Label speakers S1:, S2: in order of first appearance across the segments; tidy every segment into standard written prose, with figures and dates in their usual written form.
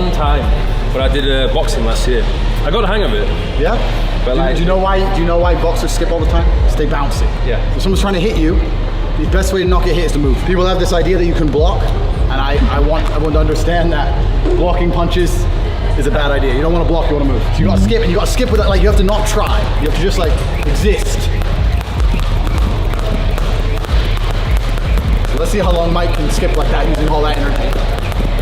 S1: one time when I did boxing last year. I got the hang of it.
S2: Yeah?
S1: But
S2: do you know why boxers skip all the time? Stay bouncy.
S1: Yeah.
S2: If someone's trying to hit you, the best way to not get hit is to move. People have this idea that you can block, and I want everyone to understand that blocking punches is a bad idea. You don't want to block, you want to move. So you got to skip, and you got to skip with that. Like, you have to not try. You have to just like exist. So let's see how long Mike can skip like that using all that energy.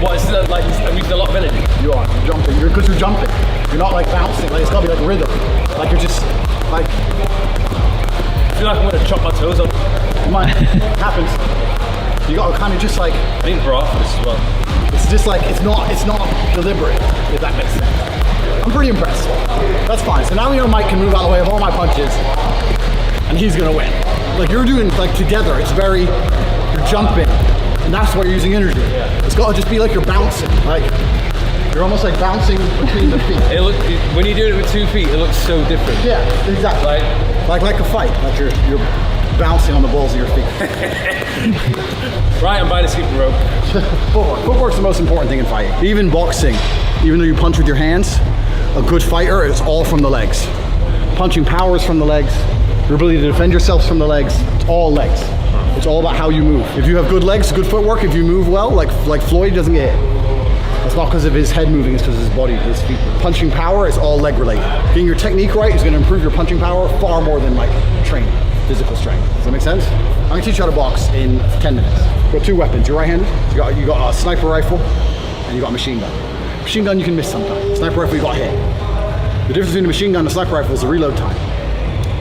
S1: What is that like? I'm using a lot of energy.
S2: You are. You're jumping. Because you're jumping. You're not like bouncing. Like, it's got to be like rhythm. Like, you're just like.
S1: I feel like I'm gonna chop my toes off.
S2: It happens. You got to kind of just like.
S1: I need broth for this as well.
S2: It's just like it's not deliberate, if that makes sense. I'm pretty impressed. That's fine. So now we know Mike can move out of the way of all my punches, and he's gonna win. Like, you're doing like together. It's very, you're jumping, and that's why you're using energy. Yeah. It's got to just be like you're bouncing. Like, you're almost like bouncing between the feet.
S1: When you do it with 2 feet, it looks so different.
S2: Yeah, exactly. Like a fight. Like you're bouncing on the balls of your feet.
S1: Right, I'm buying a skipping rope.
S2: Footwork's the most important thing in fighting. Even boxing, even though you punch with your hands, a good fighter is all from the legs. Punching power is from the legs. Your ability to defend yourself is from the legs. It's all legs. It's all about how you move. If you have good legs, good footwork, if you move well, like Floyd doesn't get hit. That's not because of his head moving, it's because of his body, his feet. Punching power is all leg related. Getting your technique right is going to improve your punching power far more than like training, physical strength. Does that make sense? I'm going to teach you how to box in 10 minutes. You've got 2 weapons. You're right-handed. You got a sniper rifle and you got a machine gun. Machine gun you can miss sometimes. Sniper rifle you got hit. The difference between a machine gun and a sniper rifle is the reload time.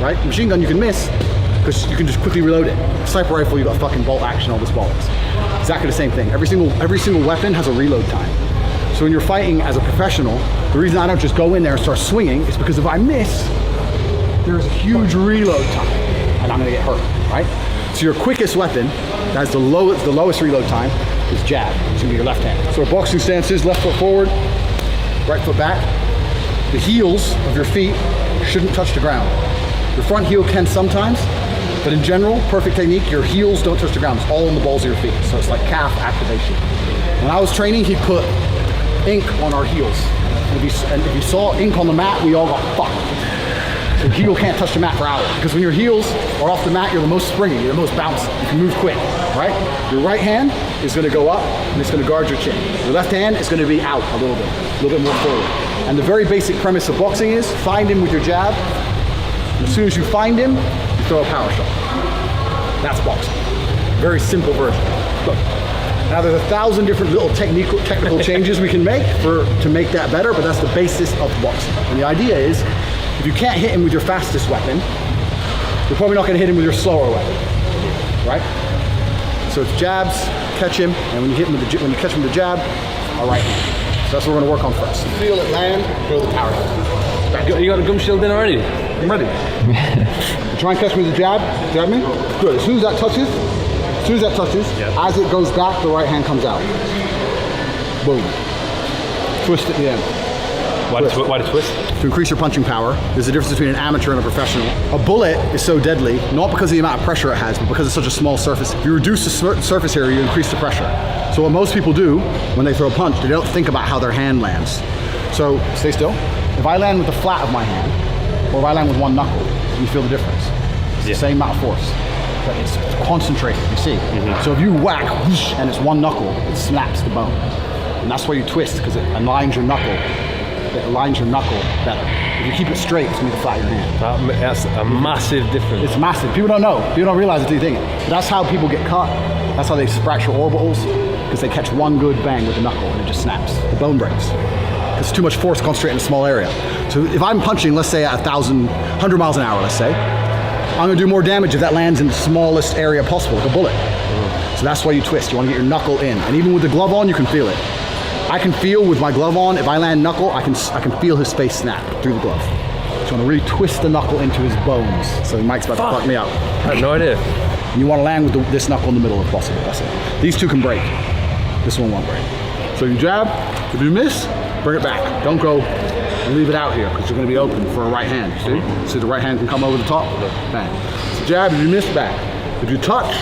S2: Right? Machine gun you can miss because you can just quickly reload it. Sniper rifle you got fucking bolt action, all this bollocks. Exactly the same thing. Every single weapon has a reload time. So when you're fighting as a professional, the reason I don't just go in there and start swinging is because if I miss, there's a huge reload time and I'm gonna get hurt, right? So your quickest weapon, that has the lowest reload time, is jab. It's gonna be your left hand. So our boxing stance is left foot forward, right foot back. The heels of your feet shouldn't touch the ground. Your front heel can sometimes, but in general, perfect technique, your heels don't touch the ground. It's all in the balls of your feet. So it's like calf activation. When I was training, he put ink on our heels. And if you saw ink on the mat, we all got fucked. So heel can't touch the mat for hours. Because when your heels are off the mat, you're the most springy, you're the most bouncy. You can move quick, right? Your right hand is gonna go up and it's gonna guard your chin. Your left hand is gonna be out a little bit more forward. And the very basic premise of boxing is find him with your jab. And as soon as you find him, you throw a power shot. That's boxing. Very simple version. Look. Now there's 1,000 different little technical changes we can make to make that better, but that's the basis of boxing. And the idea is, if you can't hit him with your fastest weapon, you're probably not gonna hit him with your slower weapon, right? So it's jabs, catch him, and when you catch him with the jab, a right hand. So that's what we're gonna work on first. Feel it land, throw the power shot.
S1: You got a gum shield in already?
S2: I'm ready. Try and catch me with the jab, grab me. Good, as soon as that touches, yeah. As it goes back, the right hand comes out. Boom. Twist at the end.
S1: Why the twist?
S2: To increase your punching power. There's a difference between an amateur and a professional. A bullet is so deadly, not because of the amount of pressure it has, but because it's such a small surface. If you reduce the surface area, you increase the pressure. So what most people do when they throw a punch, they don't think about how their hand lands. So stay still. If I land with the flat of my hand, or if I land with one knuckle, you feel the difference. It's the same amount of force. But it's concentrated, you see. So if you whack, whoosh, and it's one knuckle, it snaps the bone. And that's why you twist, because it aligns your knuckle. It aligns your knuckle better. If you keep it straight, it's gonna be the flat of your hand.
S1: That's a massive difference.
S2: It's massive. People don't know. People don't realize it until you think it. But that's how people get cut. That's how they fracture orbitals, because they catch one good bang with the knuckle and it just snaps. The bone breaks. It's too much force concentrated in a small area. So if I'm punching, let's say at 100 miles an hour, let's say, I'm gonna do more damage if that lands in the smallest area possible, like a bullet. So that's why you twist. You wanna get your knuckle in. And even with the glove on, you can feel it. I can feel with my glove on, if I land knuckle, I can feel his face snap through the glove. So you wanna really twist the knuckle into his bones. So Mike's about to fuck me out.
S1: I had no idea.
S2: And you wanna land with this knuckle in the middle if possible, that's it. These two can break. This one won't break. So you jab, if you miss, bring it back. Don't go and leave it out here because you're going to be open for a right hand, see? So the right hand can come over the top, bang. So jab, if you miss, back. If you touch,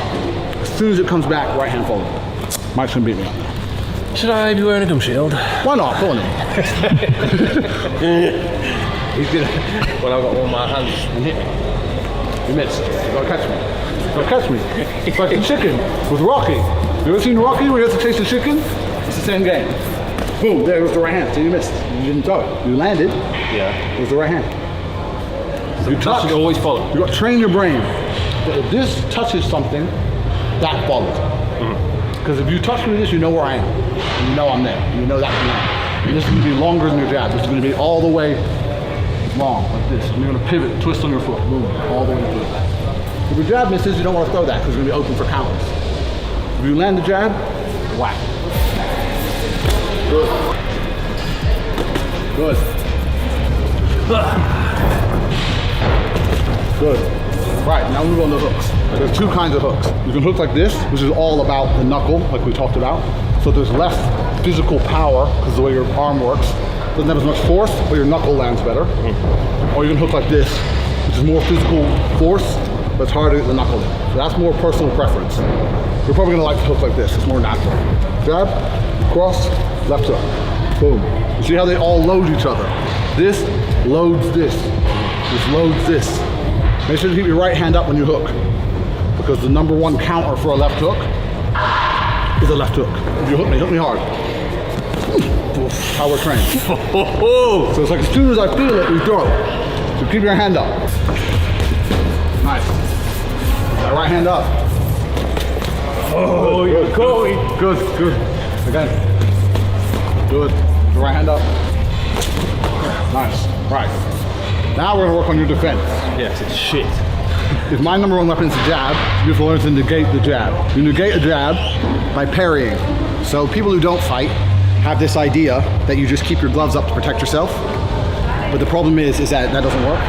S2: as soon as it comes back, right hand forward. Mike's going to beat me up.
S1: Should I be wearing a gum shield?
S2: Why not? Go on then.
S1: He's gonna. When I've got one of my hands.
S2: And hit me. You missed. You gotta catch me. You gotta catch me. It's like the chicken with Rocky. You ever seen Rocky where you have to chase the chicken? It's the same game. Boom, there was the right hand. So you missed. You didn't throw it. You landed.
S1: Yeah.
S2: It was the right hand.
S1: So
S2: you touch.
S1: should always follow.
S2: You got to train your brain. That if this touches something, that follows. Because if you touch me with this, you know where I am. And you know I'm there. You know that can land. And this is going to be longer than your jab. This is going to be all the way long, like this. And you're going to pivot, twist on your foot, boom, all the way through. If your jab misses, you don't want to throw that because it's going to be open for counters. If you land the jab, whack. Good. Good. Good. Right, now we move on to hooks. There's two kinds of hooks. You can hook like this, which is all about the knuckle, like we talked about. So there's less physical power, because the way your arm works. Doesn't have as much force, but your knuckle lands better. Or you can hook like this, which is more physical force, but it's harder to get the knuckle in. So that's more personal preference. You're probably gonna like to hook like this, it's more natural. Jab, cross, left hook, boom. You see how they all load each other? This loads this, this loads this. Make sure to keep your right hand up when you hook, because the number one counter for a left hook is a left hook. If you hook me hard. How we're trained. So it's like as soon as I feel it, we throw. So keep your hand up. Nice. That right hand up.
S1: Oh, you're going.
S2: Good, good. Again. Good. The right hand up. Nice. Right. Now we're gonna work on your defense.
S1: Yes, it's shit.
S2: If my number one weapon is the jab, you have to learn to negate the jab. You negate a jab by parrying. So people who don't fight have this idea that you just keep your gloves up to protect yourself. But the problem is that that doesn't work.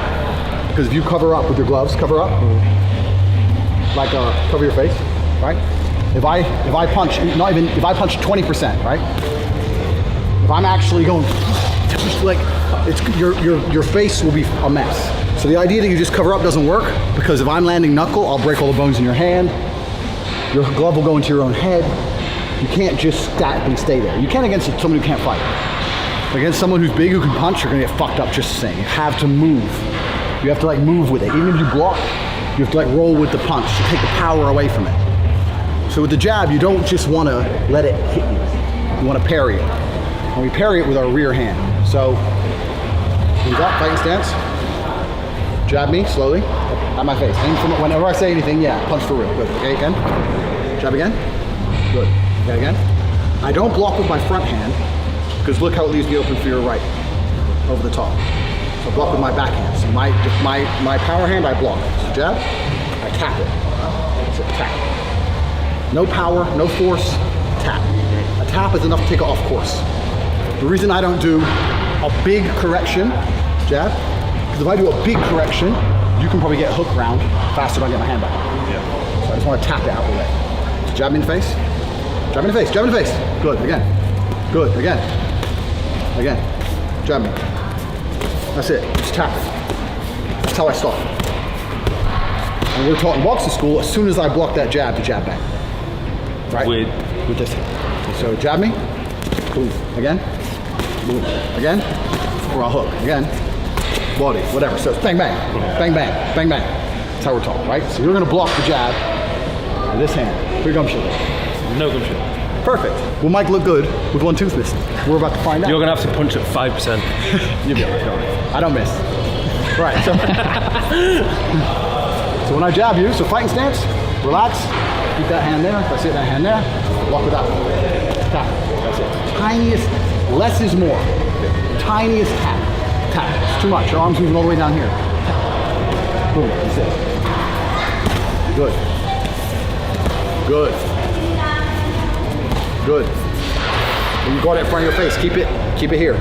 S2: Because if you cover up with your gloves, cover up, like cover your face, right? If I punch, not even, if I punch 20%, right? If I'm actually going, just like, it's, your face will be a mess. So the idea that you just cover up doesn't work, because if I'm landing knuckle, I'll break all the bones in your hand. Your glove will go into your own head. You can't just statically stay there. You can against someone who can't fight. Against someone who's big, who can punch, you're gonna get fucked up just the same. You have to move. You have to like move with it. Even if you block, you have to like roll with the punch to take the power away from it. So with the jab, you don't just wanna let it hit you. You wanna parry it. And we parry it with our rear hand. So, hands up, fighting stance. Jab me slowly, at my face. Aim from, whenever I say anything, yeah, punch for real. Good, okay, again. Jab again. Good, okay, again. I don't block with my front hand, because look how it leaves me open for your right, over the top. So I block with my back hand. So my power hand, I block. So jab, I tap it. So tap. No power, no force, tap. A tap is enough to take it off course. The reason I don't do a big correction, jab, because if I do a big correction, you can probably get a hook round faster than I get my hand back.
S1: Yeah.
S2: So I just want to tap it out of the way. So jab me in the face, jab me in the face, jab me in the face. Good, again. Good, again. Again, jab me. That's it, just tap it. That's how I start. And we're taught in boxing school, as soon as I block that jab, the jab back. Right? With this hand. So jab me, boom, again, boom, again, or I'll hook, again, body, whatever. So it's bang, bang, bang, bang, bang, bang. That's how we're taught, right? So you're gonna block the jab with this hand, for your gum shield.
S1: No gum shield.
S2: Perfect. Will Mike look good with one tooth missing? We're about to find out.
S1: You're gonna have to punch at 5%.
S2: You'll be all right, don't worry. I don't miss. Right, so, so when I jab you, so fighting stance, relax, keep that hand there, if I see that hand there, block with that one. Tap, that's it. Tiniest, less is more. Tiniest tap, tap. It's too much, your arm's moving all the way down here. Tap. Boom, that's it. Good. Good. Good. When you got it in front of your face, keep it here.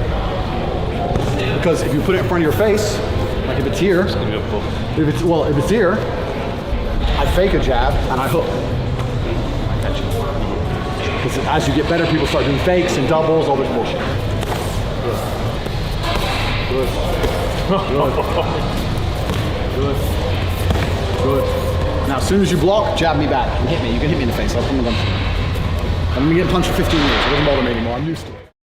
S2: Because if you put it in front of your face, like if it's here,
S1: It's gonna be a book.
S2: if it's here, I fake a jab and I hook. I catch it. Because as you get better, people start doing fakes and doubles, all this bullshit. Good. Good. Good. Good. Good. Now, as soon as you block, jab me back. You can hit me in the face. I'll come and I've been getting punched for 15 years. It doesn't bother me anymore. I'm used to it.